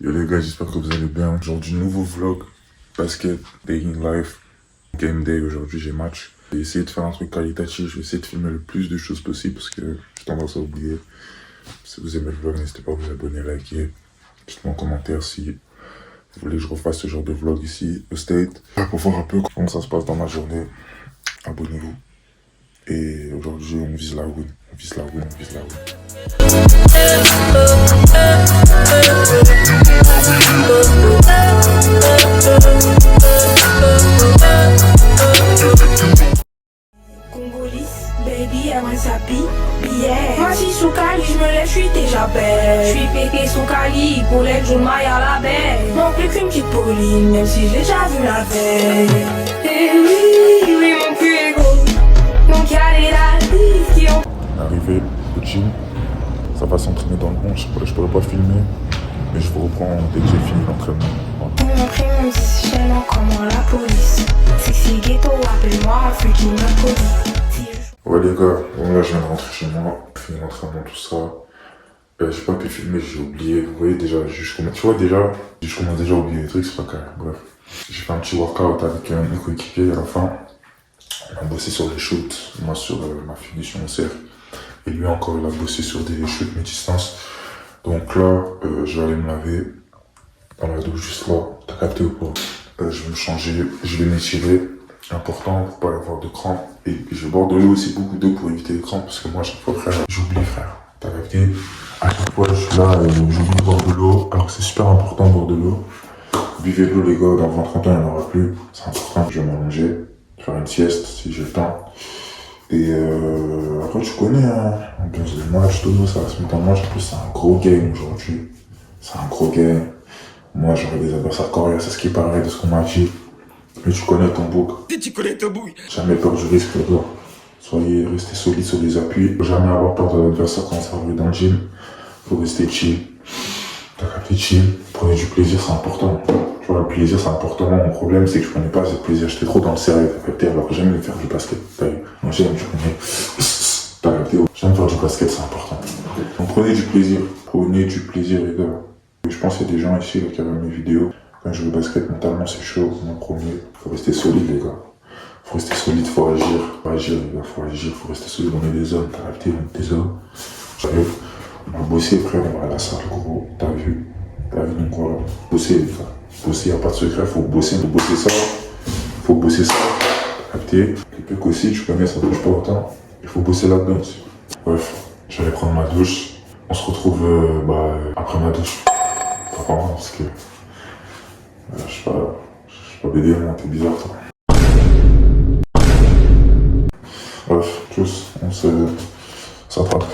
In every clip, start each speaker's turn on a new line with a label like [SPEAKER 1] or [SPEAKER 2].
[SPEAKER 1] Yo les gars, j'espère que vous allez bien. Aujourd'hui, nouveau vlog, basket, day in life, game day. Aujourd'hui, j'ai match. J'ai essayé de faire un truc qualitatif, je vais essayer de filmer le plus de choses possible parce que j'ai tendance à oublier. Si vous aimez le vlog, n'hésitez pas à vous abonner, liker. Dites-moi en commentaire si vous voulez que je refasse ce genre de vlog ici au State. Pour voir un peu comment ça se passe dans ma journée, abonnez-vous. Et aujourd'hui, on vise la win. On vise la win, on vise la win.
[SPEAKER 2] Congolais, baby, aimerait sa yeah. Moi si sous Cali, je me lève, je suis déjà belle. Je suis pété sous Cali, pour les jours de maille à la baie. Non plus qu'une petite Pauline, même si j'ai déjà vu la veille. Et oui, oui mon cul est gros. Donc y'a des ladis qui ont...
[SPEAKER 1] Arrivé au gym, ça va s'entraîner dans le bon, je pourrais pas filmer, mais je vous reprends dès que j'ai fini l'entraînement. Voilà.
[SPEAKER 2] Mon prénom chez nous comme la police. Sexy ghetto, appelle-moi, fucking me police.
[SPEAKER 1] Ouais les gars, bon là je viens de rentrer chez moi, fini l'entraînement, tout ça. J'ai pas pu filmer, j'ai oublié. Vous voyez déjà, je commence déjà à oublier les trucs, c'est pas carré. Bref, j'ai fait un petit workout avec mes coéquipiers à la fin. On a bossé sur les shoots, moi sur ma finition au cercle. Et lui encore, il a bossé sur des shoots mi-distance. Donc là, je vais aller me laver dans la douche juste là. T'as capté ou pas? Je vais me changer, je vais m'étirer. Important pour pas avoir de crampes. Et puis je bois de l'eau aussi, beaucoup d'eau pour éviter les crampes. Parce que moi, à chaque fois, frère, j'oublie, frère. T'as capté? À chaque fois, je suis là et j'oublie de boire de l'eau. Alors que c'est super important de boire de l'eau. Buvez de l'eau, les gars. Dans 20-30 ans, il n'y en aura plus. C'est important. Je vais m'allonger, faire une sieste si j'ai le temps. Et après, tu connais, hein, ambiance de match, tout ça va se mettre en match. En plus, c'est un gros game aujourd'hui. C'est un gros game. Moi, j'aurai des adversaires coriaces, c'est ce qui paraît de ce qu'on m'a dit. Mais tu connais ton bouc.
[SPEAKER 3] Tu connais ton bouille.
[SPEAKER 1] Jamais peur du risque, les gars. Soyez, restez solides sur les appuis. Jamais avoir peur de l'adversaire quand ça arrive dans le gym. Faut rester chill. T'as capté chill. Prenez du plaisir, c'est important. Tu vois, le plaisir, c'est important. Mon problème, c'est que je prenais pas assez de plaisir. J'étais trop dans le sérieux, t'as capté, alors que j'aime faire du basket. Moi, j'aime, tu connais. T'as capté. J'aime faire du basket, c'est important. Donc, prenez du plaisir. Prenez du plaisir, les gars. Je pense qu'il y a des gens ici là, qui regardent mes vidéos. Quand je joue au basket, mentalement, c'est chaud. Mon premier, faut rester solide, les gars. Faut rester solide, faut agir. Faut agir, les gars, faut agir, faut rester solide. On est des hommes, t'as capté, on est des hommes. J'arrive, on va bosser, frère, on va à la salle, gros. T'as vu, donc voilà. Bosser, les gars. Bosser, y a pas de secret, faut bosser ça. Faut bosser ça, t'as capté. Les trucs aussi, tu connais, ça bouge pas autant. Il faut bosser là-dedans aussi. Bref, j'allais prendre ma douche. On se retrouve après ma douche. Parce que je sais pas BD, moi, t'es bizarre toi. Bref, tous, on s'attrape.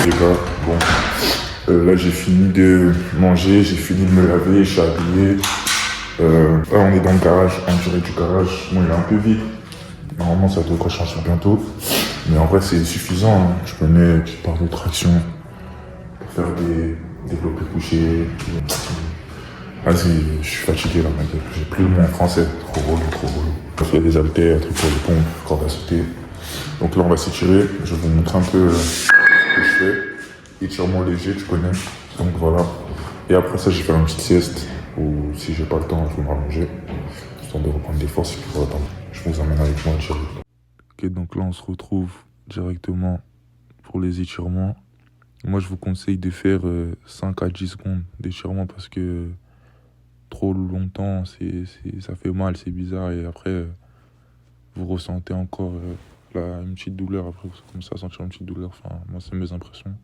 [SPEAKER 1] Les gars, bon, là j'ai fini de manger, j'ai fini de me laver, je suis habillé. Là on est dans le garage, on dirait du garage, bon il est un peu vide. Normalement ça devrait changer bientôt. Mais en vrai c'est suffisant, hein. Je connais une petite barre de traction pour faire des développés couchés. Ah je suis fatigué là, mec. J'ai plus le mot en français, trop relou, trop relou. On fait des haltères, trucs pour les pompes, corde à sauter. Donc là on va s'étirer, je vais vous montrer un peu ce que je fais. Étirement léger, tu connais. Donc voilà. Et après ça, je vais faire une petite sieste. Ou si j'ai pas le temps, je vais me rallonger. Histoire de reprendre des forces. Et puis voilà, je vous emmène avec moi étirer. Ok, donc là, on se retrouve directement pour les étirements. Moi, je vous conseille de faire 5 à 10 secondes d'étirement parce que trop longtemps, ça fait mal, c'est bizarre. Et après, vous ressentez encore une petite douleur. Après, vous commencez à sentir une petite douleur. Enfin, moi, c'est mes impressions.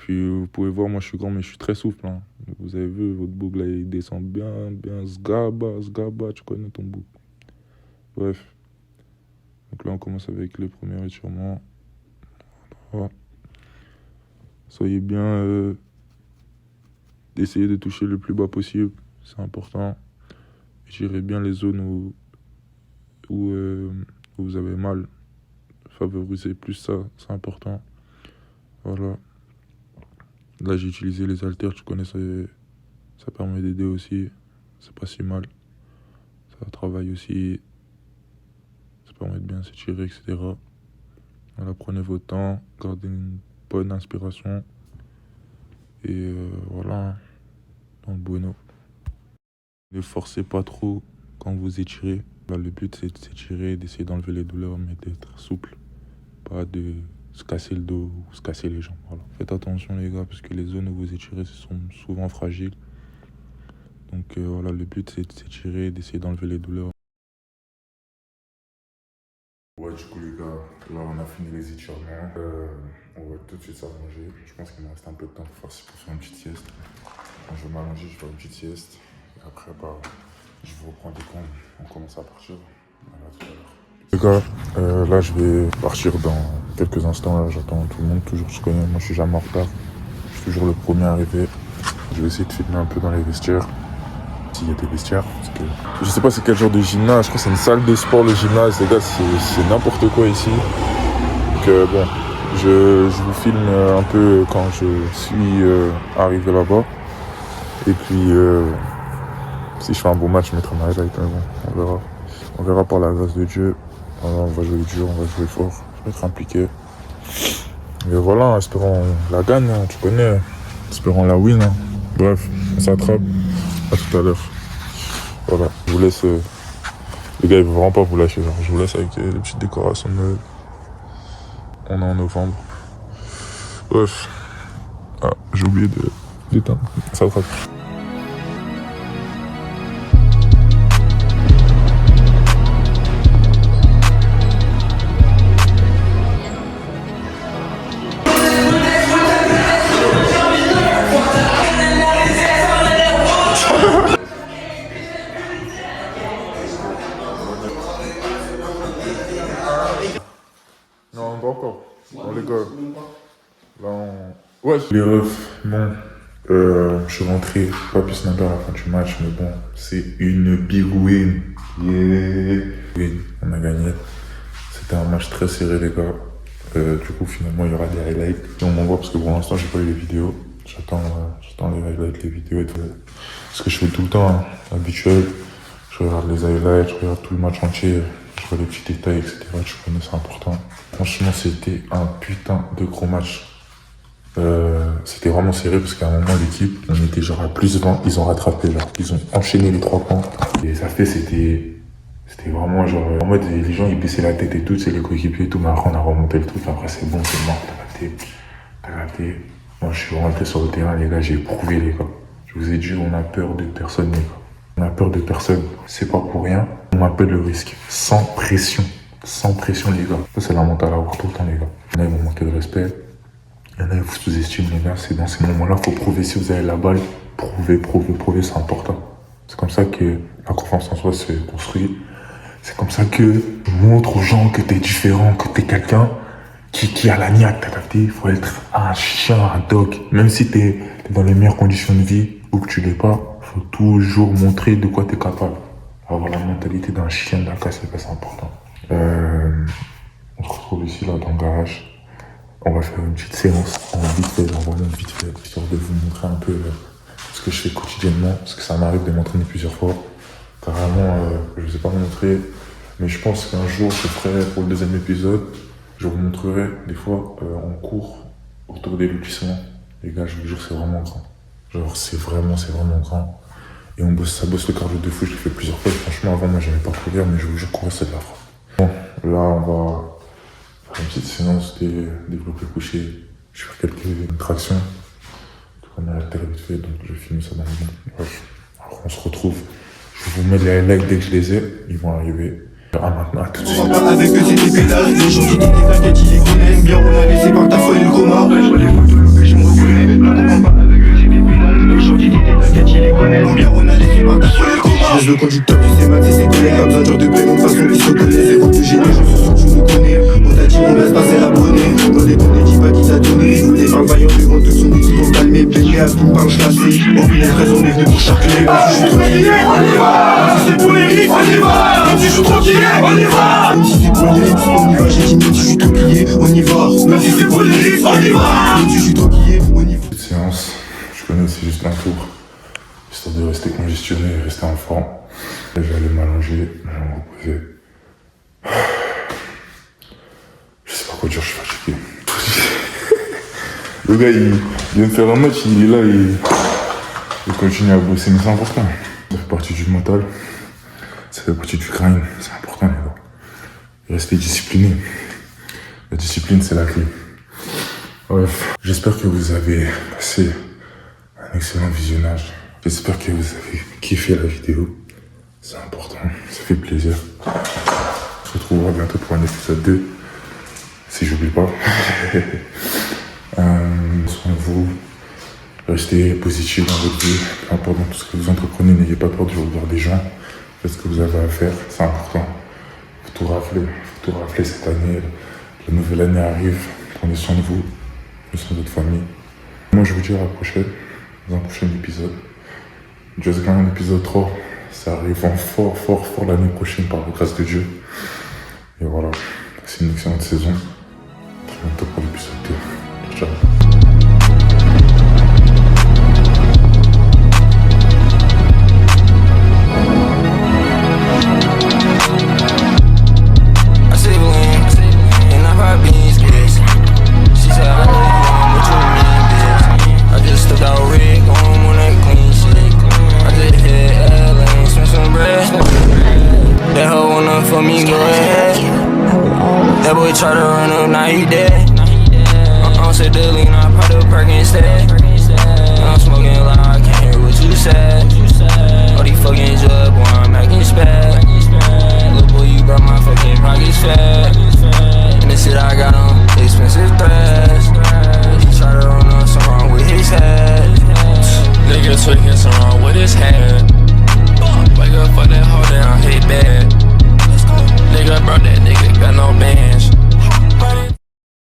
[SPEAKER 1] Puis vous pouvez voir, moi je suis grand mais je suis très souple. Hein. Vous avez vu, votre bouc là il descend bien, sgaba, tu connais ton bouc. Bref. Donc là on commence avec les premiers étirements. Voilà. Soyez bien d'essayer de toucher le plus bas possible, c'est important. Gérer bien les zones où vous avez mal. Favoriser plus ça, c'est important. Voilà. Là, j'ai utilisé les haltères, tu connais, ça permet d'aider aussi. C'est pas si mal. Ça travaille aussi. Ça permet de bien s'étirer, etc. Voilà, prenez votre temps, gardez une bonne inspiration. Et voilà, dans le bueno. Ne forcez pas trop quand vous étirez. Là, le but, c'est de s'étirer, d'essayer d'enlever les douleurs, mais d'être souple. Pas de se casser le dos ou se casser les jambes. Voilà. Faites attention, les gars, parce que les zones où vous étirez sont souvent fragiles. Donc voilà, le but, c'est de s'étirer, d'essayer d'enlever les douleurs. Ouais, du coup, les gars, là, on a fini les étirements. On va tout de suite s'allonger. Je pense qu'il me reste un peu de temps pour faire une petite sieste. Quand je vais m'allonger, je vais faire une petite sieste. Et après, je vous reprends des comptes. On commence à partir. Voilà, tout à l'heure. Les gars, là, je vais partir dans quelques instants. Là, j'attends tout le monde. Toujours, je connais. Moi, je suis jamais en retard. Je suis toujours le premier arrivé. Je vais essayer de filmer un peu dans les vestiaires. S'il y a des vestiaires. Parce que je sais pas c'est quel genre de gymnase. Je crois que c'est une salle de sport, le gymnase. Les gars, c'est n'importe quoi ici. Donc, bon, je vous filme un peu quand je suis arrivé là-bas. Et puis, si je fais un bon match, je mettrai ma highlight. Mais bon, on verra. On verra par la grâce de Dieu. Voilà, on va jouer dur, on va jouer fort. Je vais être impliqué. Et voilà, espérons la gagne, hein, tu connais. Espérons la win. Hein. Bref, on s'attrape. À tout à l'heure. Voilà, je vous laisse. Les gars, ils ne vont vraiment pas vous lâcher. Genre. Je vous laisse avec les petites décorations de Noël. On est en novembre. Bref. Ah, j'ai oublié d'éteindre. Ça attrape. Non, pas encore. On les gars. Là, Ouais, les refs, bon. Je suis rentré, pas plus sniper à la fin du match, mais bon, c'est une big win. Yeah. Oui, on a gagné. C'était un match très serré, les gars. Du coup, finalement, il y aura des highlights. Et on m'envoie parce que pour l'instant, j'ai pas eu les vidéos. J'attends les highlights, les vidéos et tout. Ce que je fais tout le temps, hein, habituel. Je regarde les highlights, je regarde tout le match entier. Je vois les petits détails, etc. Tu connais, c'est important. Franchement, c'était un putain de gros match. C'était vraiment serré parce qu'à un moment, l'équipe, on était genre à plus 20. Ils ont rattrapé, genre, ils ont enchaîné les 3 points. Et ça fait, c'était vraiment genre, en mode, les gens, ils baissaient la tête et tout, c'est les coéquipiers et tout. Mais après, on a remonté le truc. Après, c'est bon, c'est mort, t'as raté. Moi, je suis rentré sur le terrain, les gars, j'ai éprouvé, les gars. Je vous ai dit, on a peur de personne, les gars. On a peur de personne. C'est pas pour rien. On m'appelle le risque. Sans pression. Sans pression, les gars. Ça, c'est la mentale à avoir tout le temps, les gars. Il y en a, ils vont manquer de respect. Il y en a, ils vous sous-estiment, les gars. C'est dans ces moments-là, il faut prouver. Si vous avez la balle, prouver, c'est important. C'est comme ça que la confiance en soi se construit. C'est comme ça que tu montres aux gens que t'es différent, que t'es quelqu'un qui a la niaque, t'as capté. Il faut être un chien, un dog. Même si t'es dans les meilleures conditions de vie ou que tu l'es pas, il faut toujours montrer de quoi t'es capable. Avoir la mentalité d'un chien, d'un casse, c'est important. On se retrouve ici, là, dans le garage. On va faire une petite séance en vite fait, histoire de vous montrer un peu ce que je fais quotidiennement, parce que ça m'arrive de m'entraîner plusieurs fois. Carrément, je ne vous ai pas montré, mais je pense qu'un jour, je ferai pour le 2e épisode, je vous montrerai des fois en cours autour des lotissements. Les gars, je vous jure, c'est vraiment grand. Genre, c'est vraiment grand. Et ça bosse le cardio de fou, je l'ai fait plusieurs fois. Franchement, avant, moi, j'avais pas courir, mais je vous jure, courir, c'est de la frappe. Bon, là, on va faire une petite séance de développé couché. Je vais faire quelques tractions. On a la vite fait, donc je filme ça dans le monde. Bref, alors on se retrouve. Je vous mets les highlights dès que je les ai. Ils vont arriver. Ah, maintenant, à tout de suite.
[SPEAKER 3] On va pas avec eux, c'est des pédales. Les gens qui disent des t'inquiète, ils les connaissent. Bien, on a laissé par ta folie le coma. Je vois les photos, mais je me reconnais. On va pas avec eux, c'est des pédales. Les gens qui disent des t'inquiète, ils les connaissent. Bien, on a laissé par ta folie le coma. Je laisse le conducteur, tu sais, Max, c'est collègues. Pas besoin de genre de paix, de façon, ils se connaissent. Zéro plus gêné, je suis sûr que tu nous connais. On t'a dit, on laisse passer la bonne. Dans les comptes, dis pas qui t'a donné. Des vagues vaillants, des ventes de son, ils vont calmer. à tout punch classé. Opinel raison est venu pour charcler. Même si je suis tranquille, on y va. Même si c'est pour les riffs, on y va. Même si je suis tranquille, on y va. Même si c'est pour les riffs, on y va. J'ai dit même si je suis tranquille, on y va. Même si c'est pour les riffs, on y va. Même si je suis tranquille, on y va.
[SPEAKER 1] Cette séance, je connais, c'est juste un tour. Histoire de rester congestionné et rester en forme. Et je vais aller m'allonger, je vais me reposer. Je sais pas quoi dire, je suis fatigué. Le gars, il vient de faire un match, il est là, il continue à bosser, mais c'est important. Ça fait partie du mental, ça fait partie du grind, c'est important, les gars. Rester discipliné. La discipline, c'est la clé. Bref, j'espère que vous avez passé un excellent visionnage. J'espère que vous avez kiffé la vidéo. C'est important, ça fait plaisir. On se retrouvera bientôt pour un épisode 2. Si j'oublie pas. Soyez vous, restez positif dans votre vie. Peu importe dans tout ce que vous entreprenez, n'ayez pas peur du regard des gens. Faites ce que vous avez à faire, c'est important. Faut tout rafler cette année. La nouvelle année arrive. Prenez soin de vous, prenez soin de votre famille. Moi, je vous dis à la prochaine, dans un prochain épisode. Just Grind épisode 3. Ça arrive en fort l'année prochaine par la grâce de Dieu. Et voilà, c'est une excellente saison. Très bientôt pour l'épisode 2. Ciao.